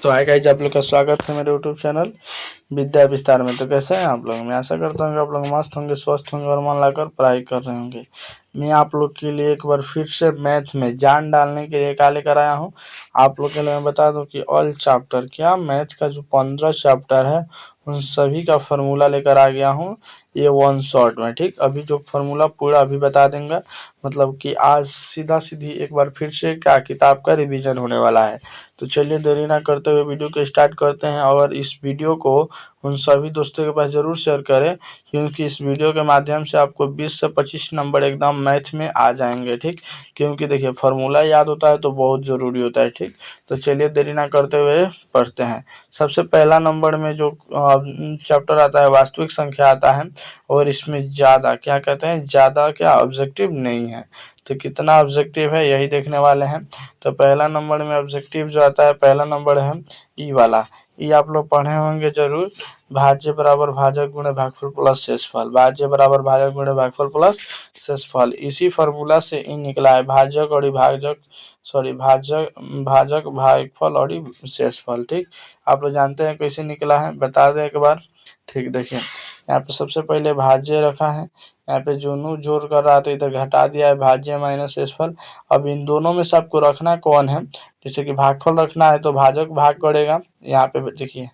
तो hi guys, आप लोग का स्वागत है मेरे यूट्यूब चैनल विद्या विस्तार में। तो कैसे हैं आप लोग? मैं आशा करता हूँ कि आप लोग मस्त होंगे, स्वस्थ होंगे और मन लगाकर पढ़ाई कर रहे होंगे। मैं आप लोग के लिए एक बार फिर से मैथ में जान डालने के लिए क्या लेकर आया हूँ। आप लोग के लिए मैं बता दूँ कि ऑल चैप्टर क्या मैथ का जो 15 चैप्टर है उन सभी का फार्मूला लेकर आ गया हूँ ये वन शॉट में। ठीक, अभी जो फार्मूला पूरा अभी बता देंगे, मतलब कि आज सीधा सीधी एक बार फिर से क्या किताब का रिवीजन होने वाला है। तो चलिए देरी ना करते हुए वीडियो को स्टार्ट करते हैं, और इस वीडियो को उन सभी दोस्तों के पास ज़रूर शेयर करें, क्योंकि इस वीडियो के माध्यम से आपको 20 से 25 नंबर एकदम मैथ में आ जाएंगे। ठीक, क्योंकि देखिए फार्मूला याद होता है तो बहुत ज़रूरी होता है। ठीक, तो चलिए देरी ना करते हुए पढ़ते हैं। सबसे पहला नंबर में जो चैप्टर आता है वास्तविक संख्या आता है, और इसमें ज़्यादा क्या कहते हैं, ज़्यादा क्या ऑब्जेक्टिव नहीं है। तो कितना ऑब्जेक्टिव है यही देखने वाले हैं। तो पहला नंबर में ऑब्जेक्टिव जो आता है, पहला नंबर है ई वाला। ई आप लोग पढ़े होंगे जरूर, भाज्य बराबर भाजक गुणे भागफल प्लस शेषफल। भाज्य बराबर भाजक गुणे भागफल प्लस शेषफल, इसी फार्मूला से ई निकला है भाजक और भाजक भाजक भागफल और शेषफल। ठीक, आप लोग जानते हैं कैसे निकला है, बता दें एक बार। ठीक, देखिए यहाँ पे सबसे पहले भाज्य रखा है, यहाँ पे जोनू जोड़ कर रहा तो इधर घटा दिया है भाज्य माइनस शेषफल। अब इन दोनों में से आपको रखना कौन है, जैसे कि भागफल रखना है तो भाजक भाग करेगा। यहाँ पे देखिए,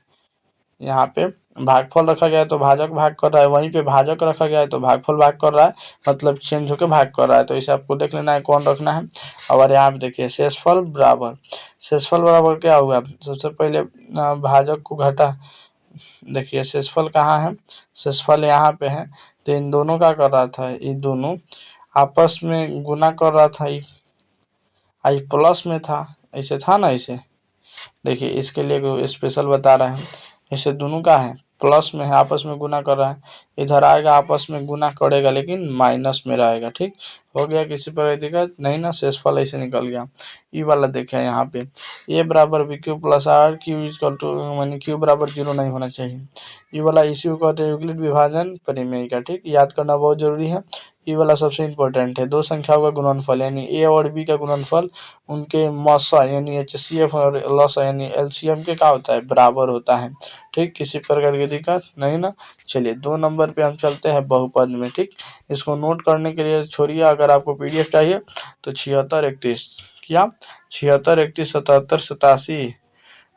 यहाँ पे भागफल रखा गया है तो भाजक भाग कर रहा है, वहीं पे भाजक रखा गया है तो भागफल भाग कर रहा है, मतलब चेंज होकर भाग कर रहा है। तो इसे आपको देख लेना है कौन रखना है। और यहाँ पे देखिए शेषफल बराबर क्या होगा, सबसे पहले भाजक को घटा, देखिए शेषफल कहाँ है, शेषफल यहाँ पे है। तो इन दोनों का कर रहा था, ये दोनों आपस में गुना कर रहा था, आई प्लस में था, ऐसे था ना। इसे देखिए, इसके लिए स्पेशल बता रहे हैं, ऐसे दोनों का है प्लस में है, आपस में गुना कर रहा है। इधर आएगा आपस में गुना करेगा लेकिन माइनस में रहेगा। ठीक, हो गया, किसी पर दिक्कत नहीं ना, शेषफल ऐसे निकल गया। ई वाला देखें यहाँ पे, ए बराबर b q plus r q equal to, मानी क्यू बराबर 0 नहीं होना चाहिए। ई वाला इसी को कहते हैं यूक्लिड विभाजन परिमेय का। ठीक, याद करना बहुत जरूरी है। ई वाला सबसे इंपॉर्टेंट है, दो संख्याओं का गुणनफल यानी ए और बी का गुणनफल उनके मसा यानी HCF और लसा यानी LCM के क्या होता है, बराबर होता है। ठीक, किसी प्रकार की दिक्कत नहीं ना। चलिए 2 नंबर पे हम चलते हैं बहुपद में। ठीक, इसको नोट करने के लिए छोड़िए, अगर आपको PDF चाहिए तो 76 31 क्या 76 31 77 87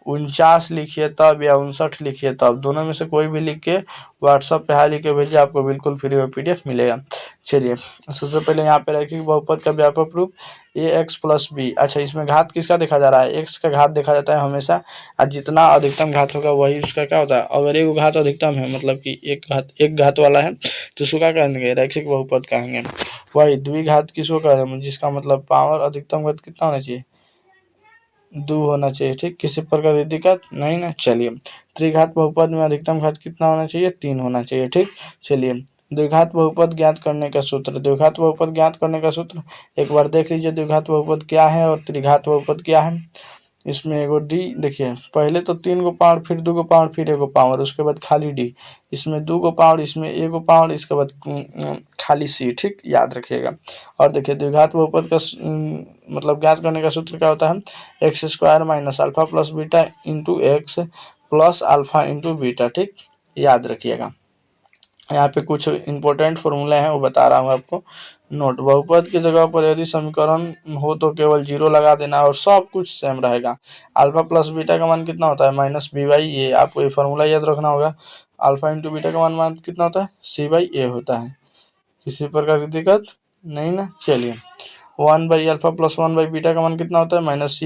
49 लिखिए तब, या 59 लिखिए तब, दोनों में से कोई भी लिख के व्हाट्सएप पे हाई लिख के भेजिए, आपको बिल्कुल फ्री में PDF मिलेगा। चलिए सबसे पहले यहाँ पे रखिए बहुपद का व्यापक रूप AX प्लस बी। अच्छा, इसमें घात किसका देखा जा रहा है, X का घात देखा जाता है हमेशा, और जितना अधिकतम घात होगा वही उसका क्या होता है। अगर एक घात अधिकतम है, मतलब कि एक घात वाला है तो उसको क्या कहेंगे, रैखिक बहुपद कहेंगे। वही द्विघात किसको कह रहे हैं, जिसका मतलब पावर अधिकतम घात कितना होना चाहिए, 2 होना चाहिए। ठीक, किसी प्रकार की दिक्कत नहीं ना। चलिए त्रिघात बहुपद में अधिकतम घात कितना होना चाहिए, 3 होना चाहिए। ठीक, चलिए द्विघात बहुपद ज्ञात करने का सूत्र, द्विघात बहुपद ज्ञात करने का सूत्र एक बार देख लीजिए, द्विघात बहुपद क्या है और त्रिघात बहुपद क्या है। इसमें एगो डी, देखिए पहले तो 3 गो पावर, फिर 2 गो पावर, फिर एगो पावर, उसके बाद खाली डी, इसमें 2 गो पावर, इसमें एगो पावर, इसके बाद खाली सी। ठीक, याद रखिएगा। और देखिए द्विघात बहुपद का मतलब ज्ञात करने का सूत्र क्या होता है, x square minus alpha plus beta into x plus alpha into beta. ठीक, याद रखिएगा। यहाँ पे कुछ इंपॉर्टेंट फॉर्मूले हैं वो बता रहा हूँ आपको, नोट। बहुपद की जगह पर यदि समीकरण हो तो केवल 0 लगा देना और सब कुछ सेम रहेगा। अल्फा प्लस बीटा का मान कितना होता है, माइनस बी बाई ए, आपको ये फार्मूला याद रखना होगा। अल्फा इंटू बीटा का मान कितना होता है, सी बाई ए होता है। किसी प्रकार की दिक्कत नहीं ना। चलिए 1/अल्फा प्लस 1/बीटा का मान कितना होता है, माइनस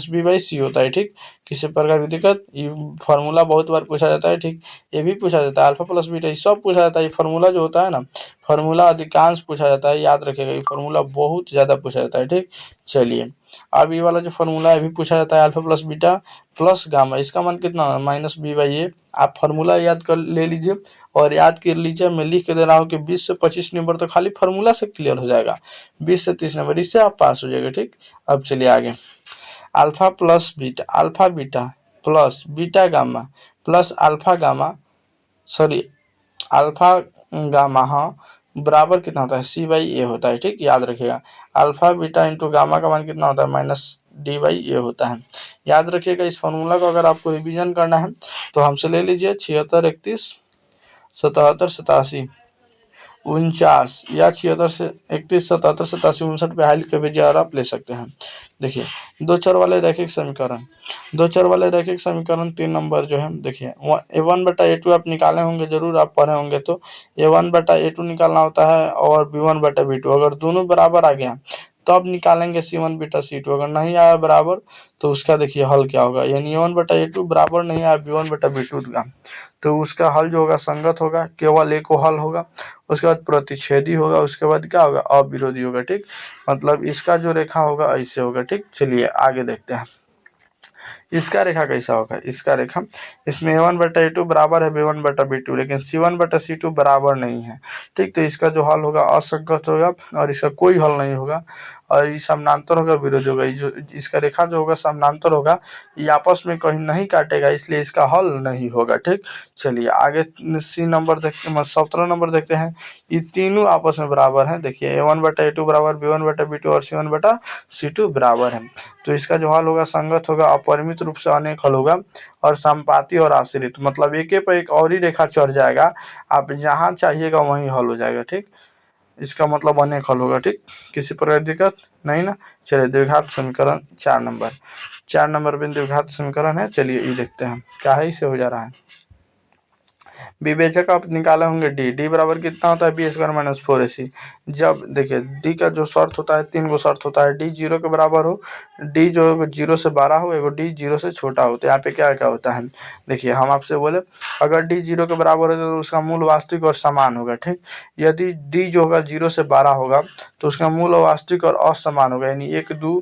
बी बाई सी होता है। ठीक, किसी प्रकार की दिक्कत, ये फार्मूला बहुत बार पूछा जाता है। ठीक, ये भी पूछा जाता है, अल्फा प्लस बीटा ये सब पूछा जाता है। ये फार्मूला जो होता है ना, फार्मूला अधिकांश पूछा जाता है, याद रखिएगा, ये फार्मूला बहुत ज़्यादा पूछा जाता है। ठीक, चलिए अब ये वाला जो फार्मूला है भी पूछा जाता है, alpha plus beta plus gamma, इसका मान कितना है, माइनस बी बाई ए। आप फार्मूला याद कर ले लीजिए, और याद कर लीजिए, मैं लिख के दे रहा हूँ कि 20 से 25 नंबर तो खाली फार्मूला से क्लियर हो जाएगा, 20 से 30 नंबर, इससे आप पास हो जाएगा। ठीक, अब चलिए आगे, alpha plus beta, alpha beta plus beta gamma plus alpha gamma, sorry alpha gamma, हाँ, बराबर कितना होता है, सी बाई ए होता है, ठीक, याद रखिएगा। अल्फा बीटा इंटू गामा का मान कितना होता है, माइनस डी बाई ए होता है। याद रखिएगा इस फॉर्मूला को अगर आपको रिवीजन करना है तो हमसे ले लीजिए 76 31 77 87 49 या 76 से 31 77 87 59 पे हाइल के बजाय आप ले सकते हैं। देखिए दो चर वाले रैखिक समीकरण, दो चर वाले रैखिक समीकरण 3 नंबर जो है, देखिए a1/a2 आप निकाले होंगे, जरूर आप पढ़े होंगे। तो a1/a2 निकालना होता है और b1/b2, अगर दोनों बराबर आ गया तो आप निकालेंगे c1 बीटा c2, अगर नहीं आया बराबर तो उसका देखिए हल क्या होगा, यानी a1/a2 बराबर नहीं आया b1/b2 का, तो उसका हल जो होगा संगत होगा, केवल एक को हल होगा, उसके बाद प्रतिच्छेदी होगा, उसके बाद क्या होगा, अविरोधी होगा, ठीक। मतलब इसका जो रेखा होगा ऐसे होगा, ठीक। चलिए आगे देखते हैं इसका रेखा कैसा होगा। इसका रेखा, इसमें a1/a2 बराबर है b1/b2, लेकिन c1/c2 बराबर नहीं है, ठीक। तो इसका जो हल होगा असंगत होगा और इसका कोई हल नहीं होगा, और ये समानांतर होगा, विरोधी होगा। जो इसका रेखा जो होगा समानांतर होगा, ये आपस में कहीं नहीं काटेगा, इसलिए इसका हल नहीं होगा, ठीक। चलिए आगे सी नंबर देखते हैं, 17 नंबर देखते हैं। ये तीनों आपस में बराबर हैं, देखिए a1/a2 बराबर b1/b2 और c1/c2 बराबर है। तो इसका जो हल होगा संगत होगा, अपरिमित रूप से अनेक हल होगा, और संपाती और आश्रित, मतलब एक पर एक और ही रेखा चढ़ जाएगा, आप जहाँ चाहिएगा वहीं हल हो जाएगा, ठीक। इसका मतलब अनेक हल होगा, ठीक। किसी प्रकार की दिक्कत नहीं ना। चलिए द्विघात समीकरण 4 नंबर, 4 नंबर पे द्विघात समीकरण है। चलिए ये देखते हैं क्या है, इसे हो जा रहा है। विवेचक आप निकाले होंगे डी बराबर कितना होता है, b² माइनस 4ac। जब देखिए डी का जो शर्त होता है, 3 गो शर्त होता है, डी 0 के बराबर हो, डी जो 0 से बड़ा हो, एगो डी 0 से छोटा हो। तो यहाँ पे क्या क्या होता है, देखिए हम आपसे बोले अगर डी 0 के बराबर है तो उसका मूल वास्तविक और समान होगा, ठीक। यदि डी जो होगा 0 से बड़ा होगा तो उसका मूल वास्तविक और असमान होगा, यानी 1 2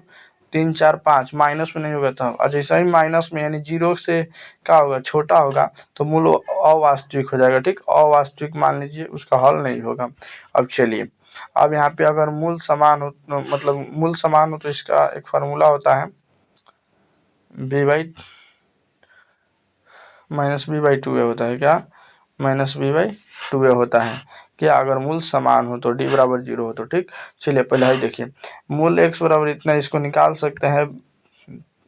3 4 5 माइनस में नहीं होगा तब, और जैसा ही माइनस में यानी 0 से क्या होगा, छोटा होगा, तो मूल अवास्तविक हो जाएगा, ठीक। अवास्तविक मान लीजिए, उसका हल नहीं होगा। अब चलिए, अब यहाँ पे अगर मूल समान हो, मतलब मूल समान हो, तो इसका एक फार्मूला होता है b/-b/2 होता है, क्या -b/2 होता है, क्या अगर मूल समान हो तो डी बराबर 0 हो तो, ठीक। चलिए पहले ही देखिए, मूल x बराबर इतना, इसको निकाल सकते हैं।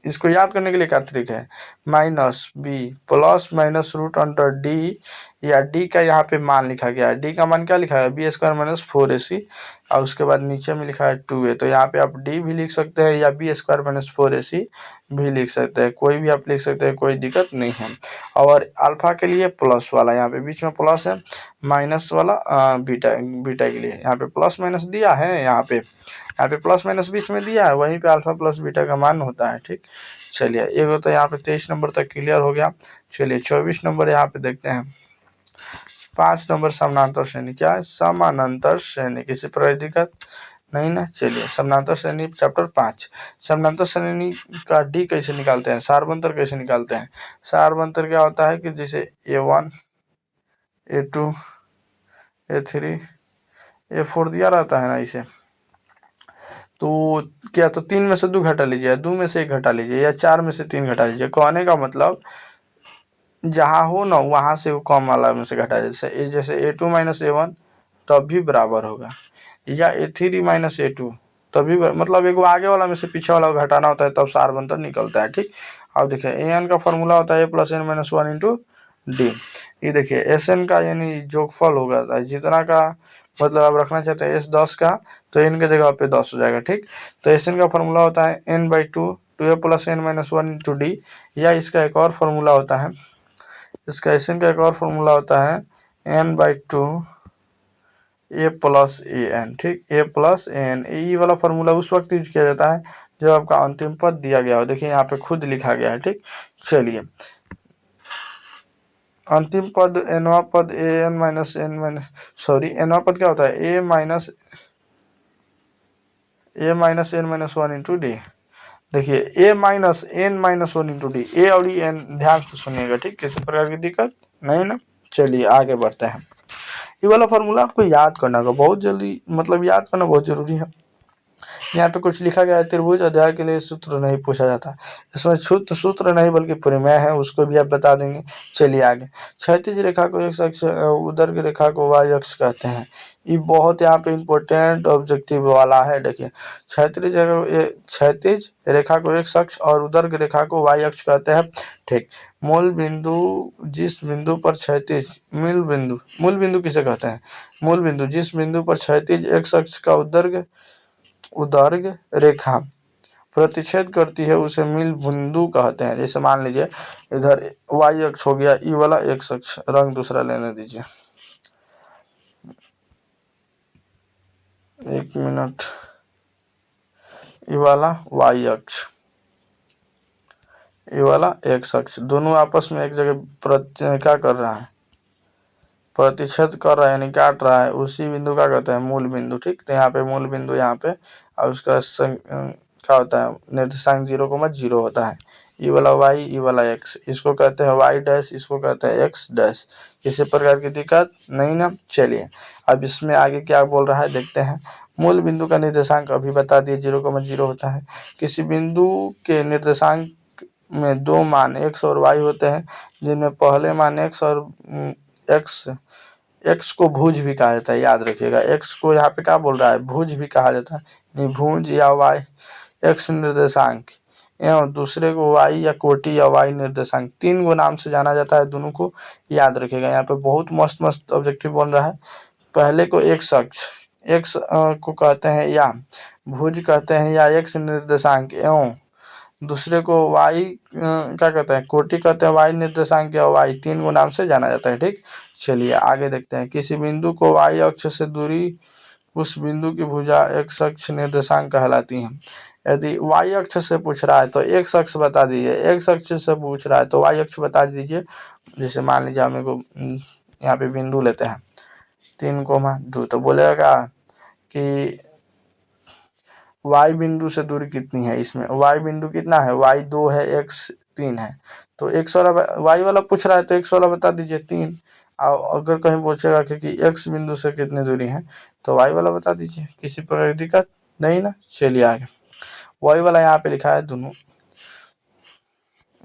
इसको याद करने के लिए क्या तरीका है, -b plus minus root under D, या डी का यहाँ पे मान लिखा गया है। डी का मान क्या लिखा है, b² माइनस 4ac, और उसके बाद नीचे में लिखा है 2a। तो यहाँ पे आप डी भी लिख सकते हैं या b² माइनस 4ac भी लिख सकते हैं, कोई भी आप लिख सकते हैं, कोई दिक्कत नहीं है। और अल्फा के लिए प्लस वाला, यहाँ पे बीच में प्लस है, माइनस वाला बीटा, बीटा के लिए यहाँ पे प्लस माइनस दिया है, यहाँ पे प्लस माइनस बीच में दिया है, वहीं पे अल्फा प्लस बीटा का मान होता है, ठीक। चलिए एक तो यहाँ पे 23 नंबर तक क्लियर हो गया। चलिए 24 नंबर यहाँ पे देखते हैं। 5 नंबर समानांतर श्रेणी, क्या है, समानांतर श्रेणी, किसी प्रकार दिक्कत नहीं ना। चलिए समानांतर श्रेणी चैप्टर 5, समानांतर श्रेणी का डी कैसे निकालते हैं, सारबंतर कैसे निकालते हैं। सारबंतर क्या होता है कि जैसे a1 a2 a3 a4 दिया रहता है ना, इसे तो क्या, तो 3 में से 2 घटा लीजिए, 2 में से 1 घटा लीजिए, या 4 में से 3 घटा लीजिए। कहने का मतलब जहाँ हो ना वहाँ से वो कम वाला में से घटा, जैसे a2 माइनस a1 तब भी बराबर होगा, या a3 माइनस a2 तभी, मतलब एक आगे वाला में से पीछे वाला घटाना होता है, तब सारबंतर निकलता है, ठीक। अब देखिए an का फॉर्मूला होता है a + n - 1 इंटू डी। ये देखिए Sn का यानी जोगफल होगा, जितना का मतलब आप रखना चाहते हैं S10 का, तो n के जगह पे 10 हो जाएगा, ठीक। तो Sn का फॉर्मूला होता है n/2 2a + n - 1 into D, या इसका एक और फॉर्मूला होता है, इसका Sn का एक और फॉर्मूला होता है n/2 a + an, ठीक, a + an। ये वाला फॉर्मूला उस वक्त यूज किया जाता है जब आपका अंतिम पद दिया गया हो, देखिए यहाँ पे खुद लिखा गया है, ठीक। चलिए अंतिम पद nवां पद nवां पद क्या होता है, a - n - 1 इंटू डी। देखिए a - n - 1 इंटू डी, ए और n ध्यान से सुनिएगा, ठीक, किसी प्रकार की दिक्कत नहीं ना। चलिए आगे बढ़ते हैं। ये वाला फॉर्मूला आपको याद करना होगा बहुत जल्दी, मतलब याद करना बहुत जरूरी है। यहाँ पे कुछ लिखा गया है, त्रिभुज अध्याय के लिए सूत्र नहीं पूछा जाता। इसमें सूत्र नहीं बल्कि प्रमेय है, उसको भी आप बता देंगे। चलिए आगे। क्षैतिज रेखा को x अक्ष, ऊर्ध्व रेखा को y अक्ष कहते हैं। ये बहुत यहाँ पे इम्पोर्टेंट ऑब्जेक्टिव वाला है। देखिए, क्षैतिज रेखा को x अक्ष और ऊर्ध्व रेखा को y अक्ष कहते हैं। ठीक। मूल बिंदु, जिस बिंदु पर क्षैतिज, मूल बिंदु किसे कहते हैं? मूल बिंदु जिस बिंदु पर क्षैतिज x अक्ष का ऊर्ध्व रेखा प्रतिच्छेद करती है उसे मूल बिंदु कहते हैं। जैसे मान लीजिए इधर y अक्ष हो गया, ई वाला x अक्ष, रंग दूसरा लेने दीजिए, एक मिनट। ये वाला y अक्ष, ये वाला x अक्ष, दोनों आपस में एक जगह क्या कर रहा है? प्रतिच्छेद कर रहा है, यानी काट रहा है। उसी बिंदु का कहते हैं मूल बिंदु। ठीक। तो यहाँ पे मूल बिंदु, यहाँ पे, और उसका क्या होता है? निर्देशांक 0,0 होता है। ई वाला y, ई वाला x, इसको कहते हैं y डैश, इसको कहते हैं x डैश। किसी प्रकार की दिक्कत नहीं ना। चलिए अब इसमें आगे क्या बोल रहा है देखते हैं। मूल बिंदु का निर्देशांक अभी बता दिए 0,0 होता है। किसी बिंदु के निर्देशांक में दो मान x और y होते हैं, जिनमें पहले मान x और x को भुज भी कहा जाता है। याद रखिएगा, x को यहाँ पे क्या बोल रहा है? भुज भी कहा जाता है। भुज या y x निर्देशांक, एवं दूसरे को y या कोटि या y निर्देशांक, 3 गो नाम से जाना जाता है। दोनों को याद रखिएगा। यहाँ पे बहुत मस्त मस्त ऑब्जेक्टिव बन रहा है। पहले को x अक्ष, x को कहते हैं या भुज कहते हैं या x निर्देशांक, एवं दूसरे को y क्या कहते हैं? कोटि कहते हैं, y निर्देशांक या y, 3 गो नाम से जाना जाता है। ठीक। चलिए आगे देखते हैं। किसी बिंदु को y अक्ष से दूरी उस बिंदु की भुजा x अक्ष निर्देशांक कहलाती है। यदि y अक्ष से पूछ रहा है तो x अक्ष बता दीजिए, x अक्ष से पूछ रहा है तो y अक्ष बता दीजिए। जैसे मान लीजिए हमें को यहाँ पे बिंदु लेते हैं 3,2, तो बोलेगा कि y बिंदु से दूरी कितनी है। इसमें y बिंदु कितना है? y 2 है, x 3 है। तो x वाला, y वाला पूछ रहा है तो x वाला बता दीजिए 3। और अगर कहीं पूछेगा कि x बिंदु से कितनी दूरी है तो y वाला बता दीजिए। किसी प्रकार की दिक्कत नहीं ना। चलिए आगे। y वाला यहाँ पे लिखा है दोनों,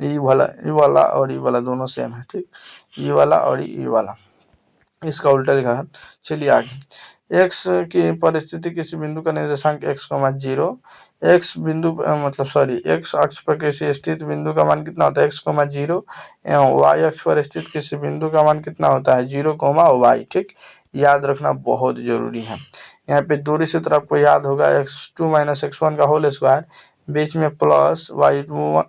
ई वाला और ई वाला दोनों सेम है। ठीक। ई वाला और ई वाला, इसका उल्टा लिखा है। चलिए आगे। x की परिस्थिति किसी बिंदु का निर्देशांक x,0, x बिंदु x अक्ष पर किसी स्थित बिंदु का मान कितना होता है? x,0, एवं y अक्ष पर स्थित किसी बिंदु का मान कितना होता है? 0,y। ठीक। याद रखना बहुत जरूरी है। यहाँ पे दूरी सूत्र आपको याद होगा, x2 - x1 का होल स्क्वायर, बीच में प्लस y2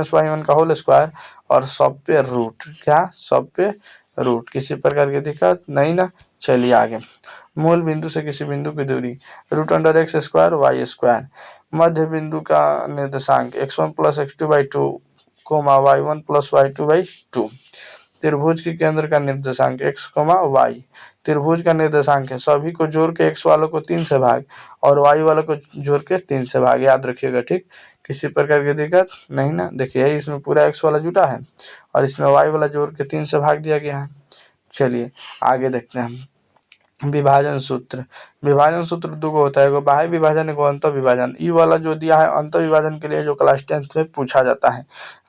- y1 का होल स्क्वायर, और सब पे रूट। क्या? सब पे रूट। किसी प्रकार की दिक्कत नहीं ना। चलिए आगे। मूल बिंदु से किसी बिंदु की दूरी √x² y²। मध्य बिंदु का निर्देशांक x1 + x2/2, y1 + y2/2। त्रिभुज के केंद्र का निर्देशांक x, y। त्रिभुज का निर्देशांक है, सभी को जोड़ के x वालों को 3 से भाग और y वालों को जोड़ के 3 से भाग। याद रखिएगा। ठीक। किसी प्रकार की दिक्कत नहीं ना। देखिए इसमें पूरा x वाला जुटा है और इसमें y वाला जोड़ के 3 से भाग दिया गया है। चलिए आगे देखते हैं। विभाजन सूत्र। विभाजन सूत्र 2 को होता है, एगो बाह्य विभाजन, एगो अंतर विभाजन। ई वाला जो दिया है अंतर विभाजन के लिए, जो क्लास 10th में पूछा जाता है।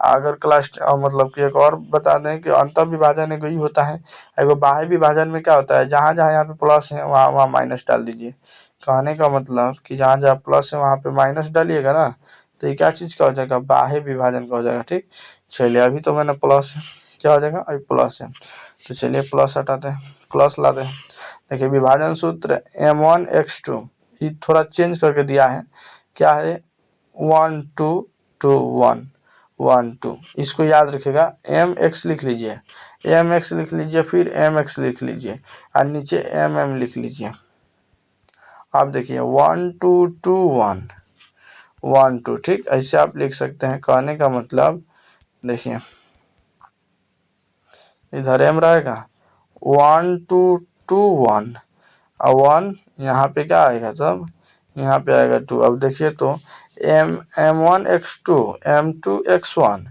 अगर क्लास मतलब कि एक और बता दें कि अंतर विभाजन एगो ही होता है। एगो बाह्य विभाजन में क्या होता है? जहाँ जहाँ यहाँ पे प्लस है वहाँ वहाँ माइनस डाल दीजिए। कहने का मतलब कि जहाँ जहाँ प्लस है वहाँ पे माइनस डालिएगा ना, तो ये क्या चीज़ का हो जाएगा? बाह्य विभाजन का हो जाएगा। ठीक। चलिए अभी तो मैंने प्लस है, क्या हो जाएगा? अभी प्लस है, तो चलिए प्लस हटाते हैं, प्लस लाते हैं। देखिए विभाजन सूत्र m1x2, ये थोड़ा चेंज करके दिया है। क्या है? 1 2 2 1 1 2। इसको याद रखिएगा। mx लिख लीजिए, mx लिख लीजिए, फिर mx लिख लीजिए और नीचे mm लिख लीजिए। आप देखिए 1 2 2 1 1 2। ठीक। ऐसे आप लिख सकते हैं। कहने का मतलब देखिए इधर m रहेगा 1 2 2 1 और 1 यहाँ पे क्या आएगा? तब यहाँ पे आएगा 2। अब देखिए तो m1x2 m2x1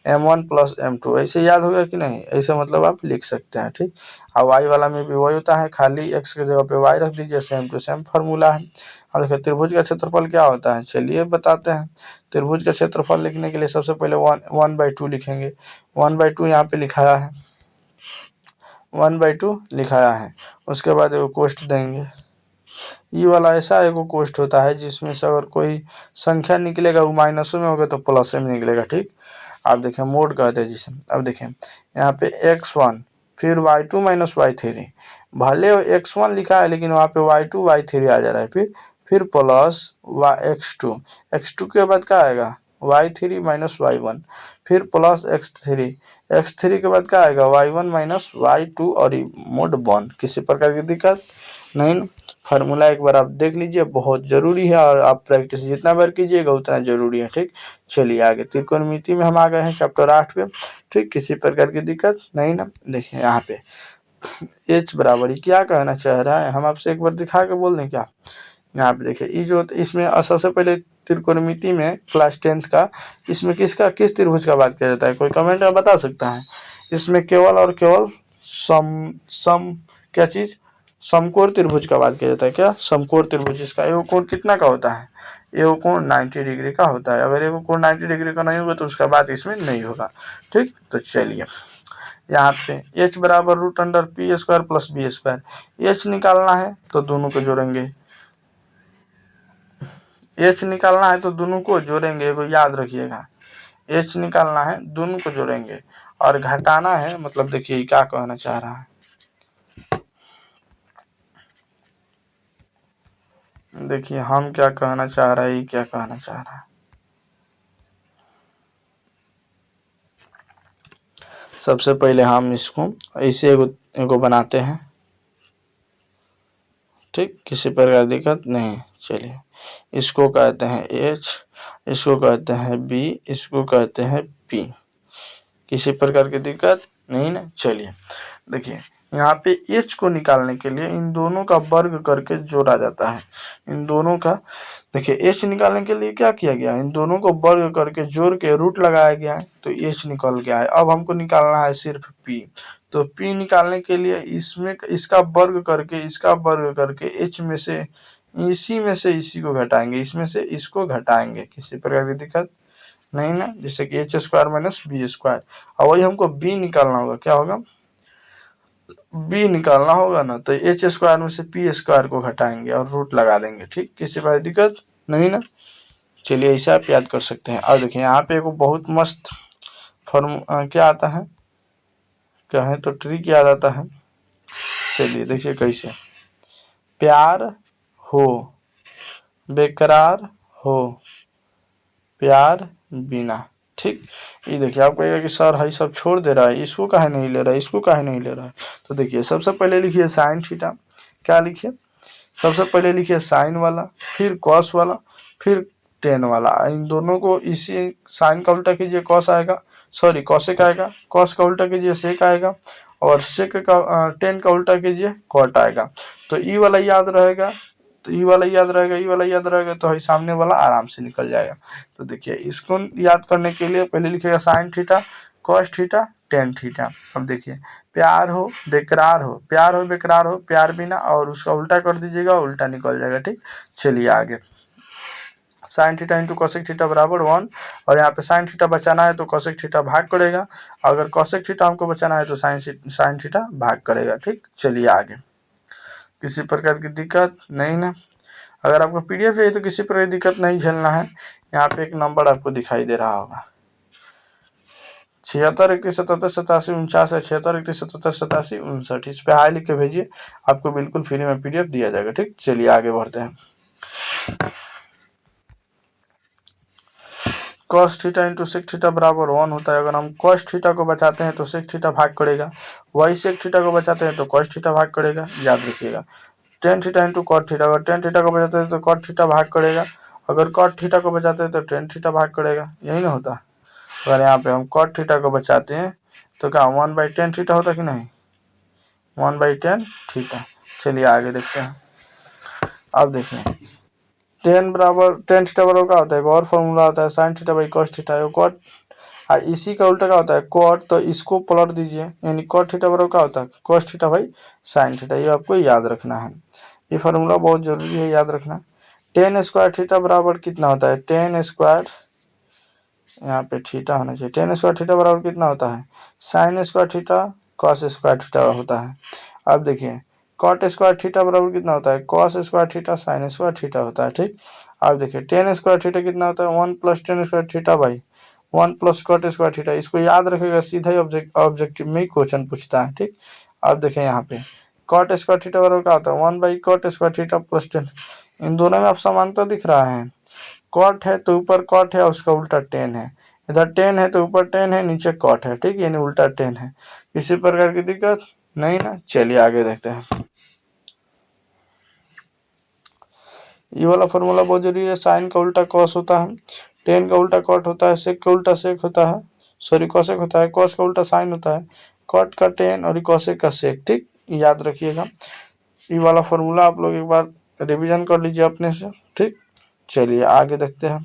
m1 + m2, ऐसे याद होगा कि नहीं? ऐसे मतलब आप लिख सकते हैं। ठीक। और y वाला में भी वही होता है, खाली x की जगह पे y रख दीजिए। सेम टू सेम फार्मूला है। अब देखिए त्रिभुज का क्षेत्रफल क्या होता है, चलिए बताते हैं। त्रिभुज का क्षेत्रफल लिखने के लिए सबसे पहले 1/2 लिखेंगे। 1/2 यहाँ पे लिखाया है, 1/2 लिखाया है। उसके बाद एगो कोष्ठ देंगे। ये वाला ऐसा एगो कोष्ठ होता है जिसमें से अगर कोई संख्या निकलेगा वो माइनसों में होगा तो प्लस में निकलेगा, ठीक। आप देखें मोड कहते हैं जिसे। अब देखें यहाँ पे x1 फिर y2 माइनस y3, भले x1 लिखा है लेकिन वहाँ पे y2 y3 आ जा रहा है, फिर प्लस x2 के बाद क्या आएगा y3 माइनस y1, फिर प्लस x3 के बाद क्या आएगा y1 माइनस y2 और मोड 1। किसी प्रकार की दिक्कत नहीं। फार्मूला एक बार आप देख लीजिए, बहुत ज़रूरी है और आप प्रैक्टिस जितना बार कीजिएगा उतना ज़रूरी है, ठीक। चलिए आगे त्रिकोणमिति में हम आ गए हैं चैप्टर 8 पे, ठीक। किसी प्रकार की दिक्कत नहीं ना। देखिए यहाँ पे h बराबर ही क्या कहना चाह रहा है, हम आपसे एक बार दिखा के बोल दें क्या। यहाँ पे देखिए ये जो इसमें सबसे पहले त्रिकोणमिति में क्लास 10th का, इसमें किस त्रिभुज का बात किया जाता है, कोई कमेंट में बता सकता है। इसमें केवल और केवल क्या चीज़ समकोण त्रिभुज का बात किया जाता है। क्या समकोण त्रिभुज, इसका एगो कोण कितना का होता है, एगो कोण 90 डिग्री का होता है। अगर एगो कोण 90 डिग्री का नहीं होगा तो उसका बात इसमें नहीं होगा, ठीक। तो चलिए यहाँ पे h बराबर √p² प्लस b², h निकालना है तो दोनों को जोड़ेंगे, h निकालना है तो दोनों को जोड़ेंगे, वो याद रखिएगा। h निकालना है दोनों को जोड़ेंगे और घटाना है, मतलब देखिए क्या कहना चाह रहा है, देखिए हम क्या कहना चाह रहा है, ये क्या कहना चाह रहा है। सबसे पहले हम इसको ऐसे एगो बनाते हैं, ठीक। किसी प्रकार की दिक्कत नहीं। चलिए इसको कहते हैं h, इसको कहते हैं b, इसको कहते हैं p। किसी प्रकार की दिक्कत नहीं ना। चलिए देखिए यहाँ पे h को निकालने के लिए इन दोनों का वर्ग करके जोड़ा जाता है। इन दोनों का देखिए h निकालने के लिए क्या किया गया, इन दोनों को वर्ग करके जोड़ के रूट लगाया गया है तो h निकल गया है। अब हमको निकालना है सिर्फ p, तो p निकालने के लिए इसमें इसका वर्ग करके h में से इसी को घटाएंगे, इसमें से इसको घटाएंगे। किसी प्रकार की दिक्कत नहीं ना। जैसे कि h² माइनस b², और वही हमको b निकालना होगा, क्या होगा b निकालना होगा ना, तो h² में से p² को घटाएंगे और रूट लगा देंगे, ठीक। किसी प्रकार की दिक्कत नहीं ना। चलिए ऐसे आप याद कर सकते हैं। और देखिए यहाँ पे एक बहुत मस्त क्या आता है, कहें तो ट्रिक याद आता है। चलिए देखिए कैसे, प्यार हो बेकरार हो प्यार बिना, ठीक। ये देखिए आप कहेगा कि सर है सब छोड़ दे रहा है, इसको काहे नहीं ले रहा है, इसको काहे नहीं ले रहा है। तो देखिए सबसे पहले लिखिए साइन थीटा, क्या लिखिए, सबसे पहले लिखिए साइन वाला, फिर कॉस वाला, फिर टेन वाला। इन दोनों को इसी साइन का उल्टा कीजिए कॉस आएगा, सॉरी कॉसेक आएगा, कॉस का उल्टा कीजिए सेक आएगा, और सेक का टेन का उल्टा कीजिए कॉट आएगा। तो ई वाला याद रहेगा, तो ई वाला याद रहेगा, ई वाला याद रहेगा, तो है सामने वाला आराम से निकल जाएगा। तो देखिए इसको याद करने के लिए पहले लिखिएगा sine theta, cos theta, tan theta. अब देखिए प्यार हो बेकरार हो, प्यार बिना, और उसका उल्टा कर दीजिएगा, उल्टा निकल जाएगा, ठीक। चलिए आगे, sine theta into cosec theta बराबर 1, और यहाँ पे साइन थीटा बचाना है तो कॉसेक थीटा भाग करेगा, अगर कॉसेक थीटा हमको बचाना है तो साइन थीटा भाग करेगा, ठीक। चलिए आगे, किसी प्रकार की दिक्कत नहीं ना। अगर आपको पीडीएफ चाहिए तो किसी प्रकार की दिक्कत नहीं झेलना है। यहाँ पे एक नंबर आपको दिखाई दे रहा होगा 76 31 77 87 49 है, 76 31 77 87 59, इस पे हाई लिख के भेजिए, आपको बिल्कुल फ्री में पीडीएफ दिया जाएगा, ठीक। चलिए आगे बढ़ते हैं। Cos theta into sec theta बराबर 1 होता है। अगर हम कॉस थीटा को बचाते हैं तो सेक थीटा भाग करेगा, वही सेक थीटा को बचाते हैं तो कॉस थीटा भाग करेगा, याद रखिएगा। Tan theta into cot theta, अगर टेन थीटा को बचाते हैं तो कॉट थीटा भाग करेगा, अगर कॉट थीटा को बचाते हैं तो टेन थीटा भाग करेगा, यही ना होता। अगर यहाँ पे हम कॉट थीटा को बचाते हैं तो क्या 1/10 थीटा होता कि नहीं, 1/10 थीटा। चलिए आगे देखते हैं। अब देखें टेन थीटा बराबर क्या होता है, एक और फॉर्मूला होता है sine theta by cos theta, cot, इसी का उल्टा क्या होता है कॉट, तो इसको पलट दीजिए, यानी कॉट थीटा बराबर क्या होता है cos theta by sine theta. ये आपको याद रखना है, ये फार्मूला बहुत जरूरी है याद रखना। टेन स्क्वायर थीटा बराबर कितना होता है, टेन स्क्वायर, यहाँ पे थीटा होना चाहिए, टेन स्क्वायर थीटा बराबर कितना होता है, sine square theta cos square theta होता है। अब देखिए कॉट स्क्वायर थीटा बराबर कितना होता है, cos square theta sine square theta होता है, ठीक। अब देखिए टेन स्क्वायर थीटा कितना होता है, one plus tan square theta by one plus cot square theta. इसको याद रखेगा, सीधा ही ऑब्जेक्टिव में ही क्वेश्चन पूछता है, ठीक। अब देखें यहाँ पे कॉट स्क्वायर थीटा बराबर क्या होता है, one by cot square theta plus ten. इन दोनों में आप समानता दिख रहा है, कॉट है तो ऊपर कॉट है और उसका उल्टा टेन है, इधर टेन है तो ऊपर टेन है नीचे कॉट है, ठीक, यानी उल्टा टेन है। किसी प्रकार की दिक्कत नहीं ना। चलिए आगे देखते हैं। ये वाला फॉर्मूला बहुत जरूरी है, साइन का उल्टा कॉस होता है, टेन का उल्टा कॉट होता है, सेक का उल्टा सेक होता है, सॉरी कॉसेक होता है, कॉस का उल्टा साइन होता है, कॉट का टेन और कॉसेक का सेक, ठीक, याद रखिएगा। ये वाला फॉर्मूला आप लोग एक बार रिवीजन कर लीजिए अपने से, ठीक। चलिए आगे देखते हैं।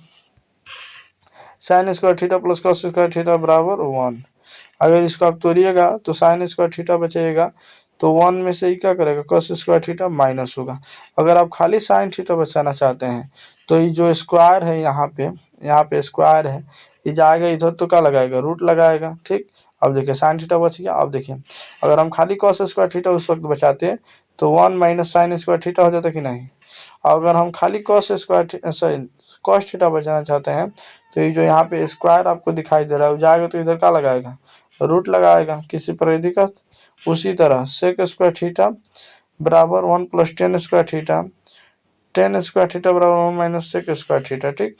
Sine square theta plus cos square theta बराबर 1। अगर इसको आप तोड़िएगा तो साइन स्क्वायर थीटा बचेगा, तो 1 में से ही क्या करेगा, कॉस स्क्वायर थीटा माइनस होगा। अगर आप खाली साइन थीटा बचाना चाहते हैं तो ये जो स्क्वायर है यहाँ पे स्क्वायर है, ये जाएगा इधर तो क्या लगाएगा, रूट लगाएगा, ठीक। अब देखिए साइन थीटा बच गया। अब देखिए अगर हम खाली कॉस स्क्वायर थीटा उस वक्त बचाते तो 1 माइनस साइन स्क्वायर थीटा हो जाता कि नहीं। अगर हम खाली cos square sorry cos theta बचाना चाहते हैं तो ये जो यहाँ पे स्क्वायर आपको दिखाई दे रहा है, जाएगा तो इधर क्या लगाएगा, रूट लगाएगा, किसी पर दिक्कत। उसी तरह सेक स्क्वायर थीटा बराबर 1 plus tan square theta, tan square theta बराबर 1 माइनस सेक स्क्वायर थीटा, ठीक।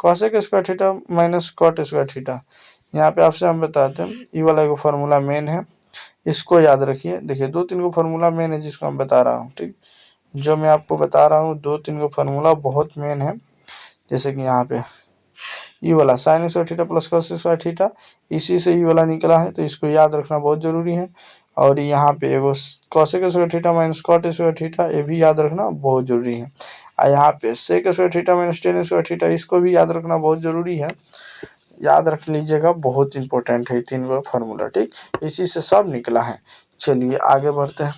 Cosec square theta minus cot square theta. यहाँ पे आपसे हम बताते हैं ये वाला एक फार्मूला मेन है, इसको याद रखिए। देखिए 2-3 को फार्मूला मेन है जिसको मैं बता रहा हूँ, ठीक। जो मैं आपको बता रहा हूँ 2-3 को फार्मूला बहुत मेन है। जैसे कि यहाँ पे ये वाला sine square theta plus cos square theta, इसी से ये वाला निकला है, तो इसको याद रखना बहुत जरूरी है। और यहाँ पे एगो cosec square theta minus cot square theta, ये भी याद रखना बहुत जरूरी है। और यहाँ पे sec square theta minus tan square theta, इसको भी याद रखना बहुत जरूरी है। याद रख लीजिएगा, बहुत इंपॉर्टेंट है 3 गो फार्मूला, ठीक। इसी से सब निकला है। चलिए आगे बढ़ते हैं।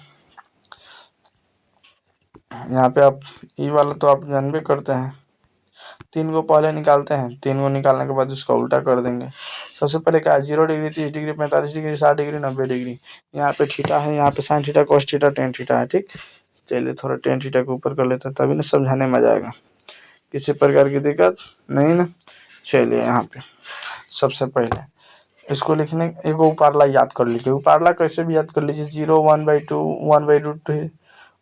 यहाँ पे आप ये वाला तो आप जानबे करते हैं, 3 को पहले निकालते हैं, 3 को निकालने के बाद उसका उल्टा कर देंगे। सबसे पहले क्या है, 0 degree, 30 degree, 45 degree, 60 degree, 90 degree. यहाँ पे थीटा है, यहाँ पे sine theta, cos theta, tan theta है, ठीक। चलिए थोड़ा टेन थीटा को ऊपर कर लेते हैं, तभी ना समझाने में मजा आएगा, किसी प्रकार की दिक्कत नहीं ना। चलिए यहाँ पे सबसे पहले इसको लिखने एक उपारला याद कर लीजिए। उपारला कैसे भी याद कर लीजिए, 0 1/2 1/√3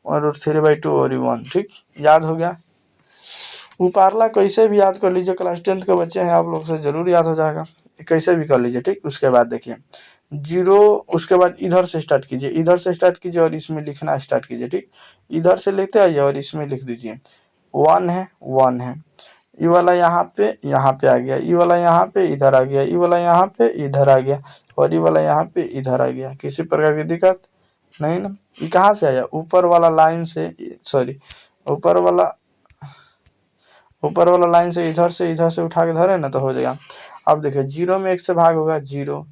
1/√3/2 और 1, ठीक, याद हो गया। उपारला कैसे भी याद कर लीजिए, क्लास 10th के बच्चे हैं आप लोग से जरूर याद हो जाएगा, कैसे भी कर लीजिए, ठीक। उसके बाद देखिए 0, उसके बाद इधर से स्टार्ट कीजिए, इधर से स्टार्ट कीजिए और इसमें लिखना स्टार्ट कीजिए, ठीक। इधर से लेते आइए और इसमें लिख दीजिए 1 है 1 है, ये वाला यहाँ पे आ गया, ये वाला यहाँ पे इधर आ गया, ये वाला यहाँ पे इधर आ गया और ये वाला यहाँ पे इधर आ गया। किसी प्रकार की दिक्कत नहीं ना। ये कहाँ से आया, ऊपर वाला लाइन से, सॉरी ऊपर वाला लाइन से इधर से उठा के धरे ना तो हो जाएगा। अब देखिए 0 में 1 से भाग होगा 0,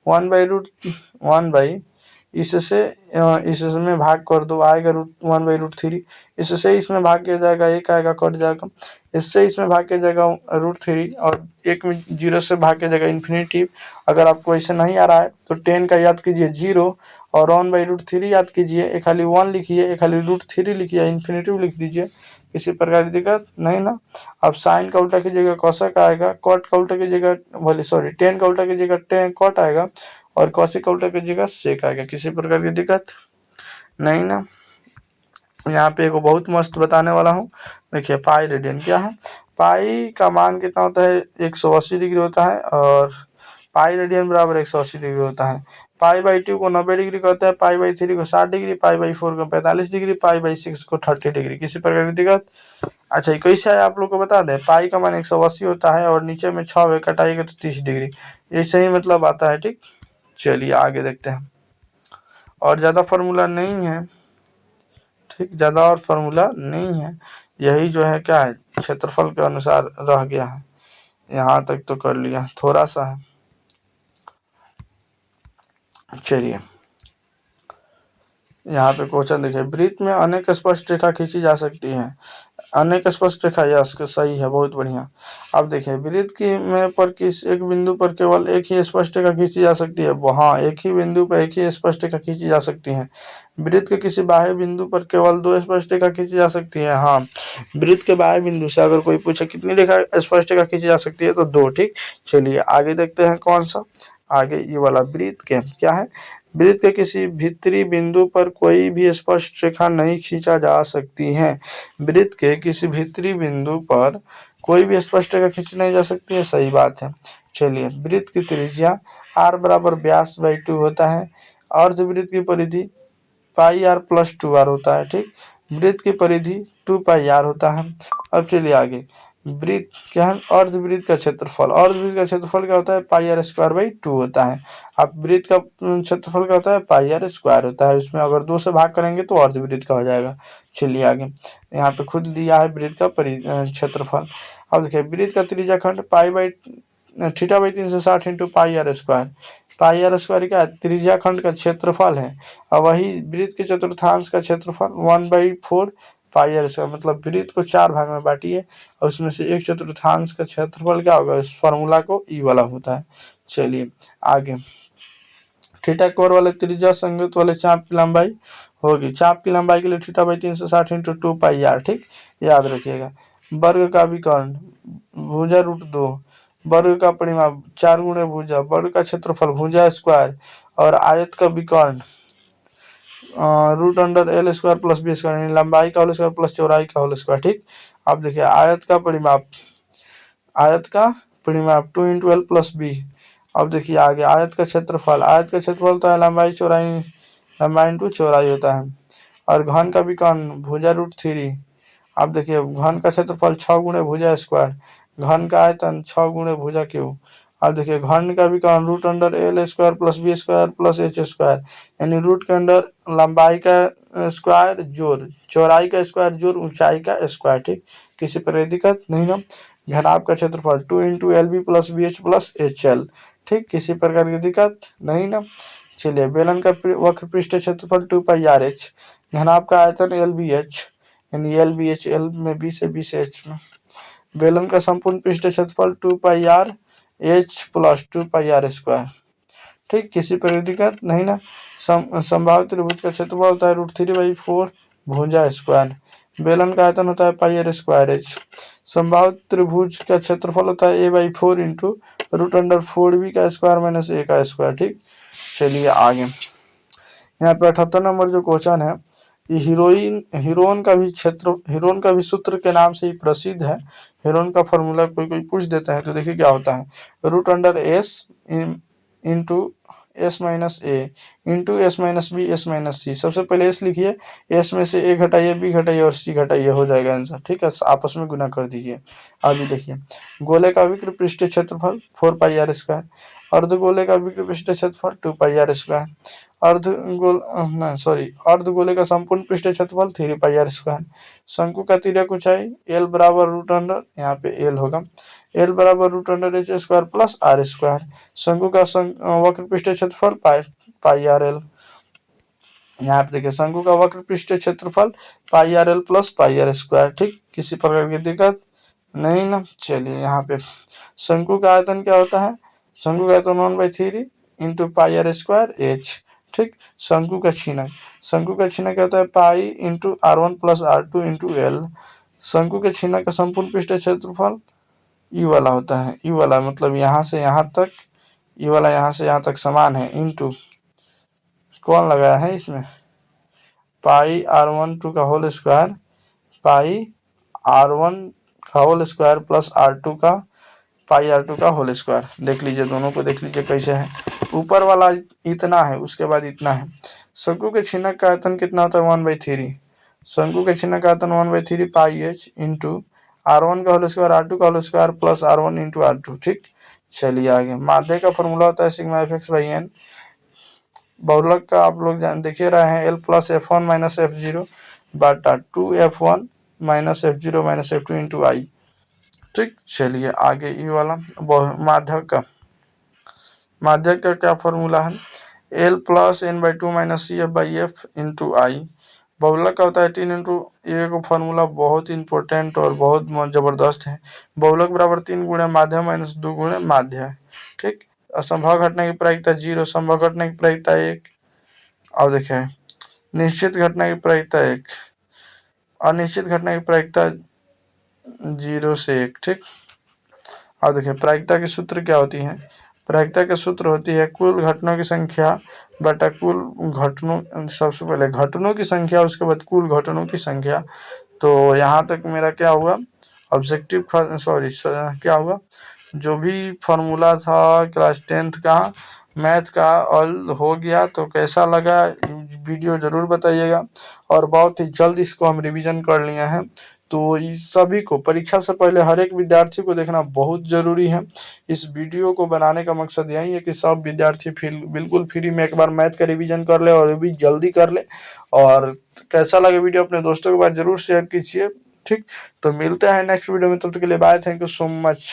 1/√1 इससे भाग कर दो, आएगा 1/√3, इससे इसमें भाग किया जाएगा, 1 आएगा कट जाएगा, इससे इसमें भाग किया जाएगा √3 और 1 में 0 से भाग किया जाएगा इन्फिनिटी। अगर आपको ऐसे नहीं आ रहा है तो 10 का याद कीजिए 0 और 1/√3 याद कीजिए, एक खाली 1 लिखिए, एक खाली √3 लिखिए, इन्फिनिटी लिख दीजिए, किसी प्रकार की दिक्कत नहीं ना। अब साइन का उल्टा कीजिएगा कॉसेक आएगा, कॉट का उल्टा कीजिएगा टेन का उल्टा कीजिएगा टेन कॉट आएगा और कॉसेक का उल्टा कीजिएगा सेक आएगा। किसी प्रकार की दिक्कत नहीं ना। यहाँ पे एक बहुत मस्त बताने वाला हूँ। देखिए पाई रेडियन क्या है, पाई का मान कितना होता है, 180 डिग्री होता है और पाई रेडियन बराबर 180 डिग्री होता है। पाई/2 को 90 डिग्री कहते हैं, पाई/3 को 60 डिग्री, पाई/4 को 45 डिग्री, पाई/6 को 30 डिग्री। किसी प्रकार की दिक्कत। अच्छा कैसे है आप लोग को बता दें, पाई का मान 180 होता है और नीचे में 6 कटाइएगा तो 30 डिग्री, ऐसे ही मतलब आता है, ठीक। चलिए आगे देखते हैं। और ज़्यादा फार्मूला नहीं है, ठीक, ज़्यादा और फार्मूला नहीं है, यही जो है क्या है, क्षेत्रफल के अनुसार रह गया है। यहाँ तक तो कर लिया, थोड़ा सा है। चलिए यहाँ पे क्वेश्चन देखिए, वृत्त में अनेक स्पष्ट रेखा खींची जा सकती है। अनेक स्पष्ट रेखा, यस के सही है, बहुत बढ़िया। अब देखिए वृत्त की में पर किस एक बिंदु पर केवल एक ही स्पष्ट रेखा खींची जा सकती है। हाँ, एक ही बिंदु पर एक ही स्पष्ट रेखा खींची जा सकती है। वृत्त के किसी बाह्य बिंदु पर केवल दो स्पष्ट रेखा खींची जा सकती है। हाँ, वृत्त के बाह्य बिंदु से अगर कोई पूछे कितनी रेखा स्पष्ट रेखा खींची जा सकती है तो दो। ठीक, चलिए आगे देखते हैं कौन सा। आगे ये वाला वृत्त के क्या है, वृत्त के किसी भीतरी बिंदु पर कोई भी स्पष्ट रेखा नहीं खींचा जा सकती है। वृत्त के किसी भीतरी बिंदु पर कोई भी स्पष्ट रेखा खींची नहीं जा सकती है, सही बात है। चलिए, वृत्त की त्रिज्या r बराबर व्यास बाई 2 होता है। अर्धवृत्त की परिधि पाई r प्लस 2r होता है। ठीक, वृत्त की परिधि 2 पाई r होता है। अब चलिए आगे, वृत्त क्या है, अर्धवृत्त का क्षेत्रफल, अर्धवृत्त का क्षेत्रफल क्या होता है, पाई आर स्क्वायर बाई 2 होता है। अब वृत्त का क्षेत्रफल क्या होता है, पाई आर स्क्वायर होता है। उसमें अगर 2 से भाग करेंगे तो अर्धवृत्त का हो जाएगा। चलिए आगे, यहाँ पे खुद दिया है वृत्त का क्षेत्रफल। अब देखिए, वृत्त का त्रिज्या खंड pi by theta by 360 into pi are square. Pi are square क्या है, त्रिज्या खंड का क्षेत्रफल है। और वही वृत्त के चतुर्थांश का क्षेत्रफल 1/4 पाई आर स्क्वायर। मतलब वृत्त को 4 भाग में बांटिए और उसमें से 1/4 का क्षेत्रफल क्या होगा, इस फार्मूला को ई वाला होता है। चलिए आगे, थीटा कोर वाले त्रिज्या संयुक्त वाले चाप की लंबाई होगी। चाप की लंबाई के लिए theta by 360 into 2 pi r. ठीक, याद रखिएगा। वर्ग का विकर्ण भुजा √2, वर्ग का परिमाप 4 गुणे भुजा, वर्ग का क्षेत्रफल भुजा स्क्वायर, और आयत का विकर्ण √L square plus b square, यानी लंबाई का होल स्क्वायर प्लस चौड़ाई का होल स्क्वायर। ठीक, अब देखिए आयत का परिमाप 2 इंटू एल प्लस बी। अब देखिए आगे, आयत का क्षेत्रफल तो है लंबाई इंटू चौड़ाई होता है। और घन का विकर्ण भुजा √3। अब देखिए घन का क्षेत्रफल 6 गुणे भुजा स्क्वायर, घन का आयतन 6 गुणे भुजा क्यूब। अब देखिए घन का विकर्ण √L square plus b square plus h square, यानी रूट के अंदर लंबाई का स्क्वायर जोड़ चौड़ाई का स्क्वायर जोड़ ऊंचाई का स्क्वायर। ठीक, किसी पर दिक्कत नहीं ना। घनाभ का क्षेत्रफल 2 into l b plus b h plus h l. ठीक, किसी प्रकार की दिक्कत नहीं ना। चलिए, बेलन का वक्र पृष्ठ क्षेत्रफल 2 पाई आर एच, घनाभ का आयतन एल बी एच, यानी एल बी एच, एल में बी से बी से एच में। बेलन का संपूर्ण पृष्ठ क्षेत्रफल 2 pi R H plus 2 pi are square. ठीक, किसी पर दिक्कत नहीं ना। संभावित त्रिभुज का क्षेत्रफल होता है √3/4 भुजा स्क्वायर। बेलन का आयतन होता है पाई आर स्क्वायर एच। संभावित त्रिभुज का क्षेत्रफल होता है a/4 इंटू √4b का स्क्वायर माइनस a का स्क्वायर। ठीक, चलिए आगे, यहाँ पे 78 नंबर जो क्वेश्चन है, ये हीरोन का भी सूत्र के नाम से ही प्रसिद्ध है। हीरोन का फॉर्मूला कोई पूछ देता है तो देखिए क्या होता है, √S into S minus A into S minus B S minus C. सबसे पहले एस लिखिए, एस में से ए घटाइए, बी घटाइए और सी घटाइए, हो जाएगा आंसर। ठीक है, आपस में गुना कर दीजिए। आगे देखिए, गोले का विकृत पृष्ठीय क्षेत्रफल 4 पाई आर स्क्वायर, अर्धगोले का विकृत पृष्ठीय क्षेत्रफल 2 पाई आर स्क्वायर, अर्धगोले का संपूर्ण पृष्ठीय क्षेत्रफल 3 पाई आर स्क्वायर, शंकु का तिर्यक ऊंचाई एल बराबर √, यहाँ पे एल होगा, एल बराबर √H square plus r square, शंकु का वक्र पृष्ठीय क्षेत्रफल पाई आर एल। यहाँ पे देखिए शंकु का वक्र पृष्ठीय क्षेत्रफल pi R L plus pi are square. ठीक, किसी प्रकार की दिक्कत नहीं ना। चलिए यहाँ पे शंकु का आयतन क्या होता है, शंकु का आयतन 1/3 into pi are square h. ठीक, शंकु का छीना क्या होता है, pi into R1 plus R2 into l. शंकु के छीना का संपूर्ण पृष्ठीय क्षेत्रफल ई वाला होता है, ई वाला मतलब यहाँ से यहाँ तक, ई वाला यहाँ से यहाँ तक समान है, इंटू कौन लगाया है इसमें, पाई R12 का होल स्क्वायर, पाई R1 का होल स्क्वायर प्लस R2 का पाई R2 का होल स्क्वायर। देख लीजिए, दोनों को देख लीजिए कैसे है। ऊपर वाला इतना है, उसके बाद इतना है। शंकु के छीनक का आयतन कितना होता है, 1/3। शंकु के छीनक का आयतन 1/3 पाई एच इंटू R1 का होल स्क्वायर, R2 का whole square plus R1 into R2। ठीक, चलिए आगे, माध्य का फॉर्मूला होता है सिग्मा fx/n। बहुलक का आप लोग देखिए रहे हैं, L plus F1 minus F0 बटा 2F1 minus F0 minus F2 into आई। ठीक, चलिए आगे, ये वाला माध्यक का क्या फॉर्मूला है, L plus N/2 minus CF/F into I. बहुलक का होता है 3 ये को फार्मूला बहुत इंपॉर्टेंट और बहुत जबरदस्त है। बहुलक बराबर 3 गुणे माध्य माइनस 2 गुणे माध्य है। ठीक, असंभव घटना की प्रायिकता 0, संभव घटना की प्रायिकता 1। और देखें निश्चित घटना की प्रायिकता 1, अनिश्चित घटना की प्रायिकता 0 से 1। ठीक, अब देखिए प्रायिकता के सूत्र क्या होती है। प्रायिकता के सूत्र होती है कुल घटनाओं की संख्या बटा कुल घटनों, सबसे पहले घटनों की संख्या, उसके बाद कुल घटनों की संख्या। तो यहाँ तक मेरा क्या हुआ, ऑब्जेक्टिव क्या हुआ, जो भी फॉर्मूला था क्लास 10th का मैथ का ऑल हो गया। तो कैसा लगा वीडियो ज़रूर बताइएगा, और बहुत ही जल्द इसको हम रिवीजन कर लिए हैं। तो इस सभी को परीक्षा से पहले हर एक विद्यार्थी को देखना बहुत ज़रूरी है। इस वीडियो को बनाने का मकसद यही है कि सब विद्यार्थी बिल्कुल फ्री में एक बार मैथ का रिवीजन कर ले और भी जल्दी कर ले। और कैसा लगे वीडियो अपने दोस्तों के पास ज़रूर शेयर कीजिए। ठीक, तो मिलते हैं नेक्स्ट वीडियो में, तब तक के लिए bye, thank you so much.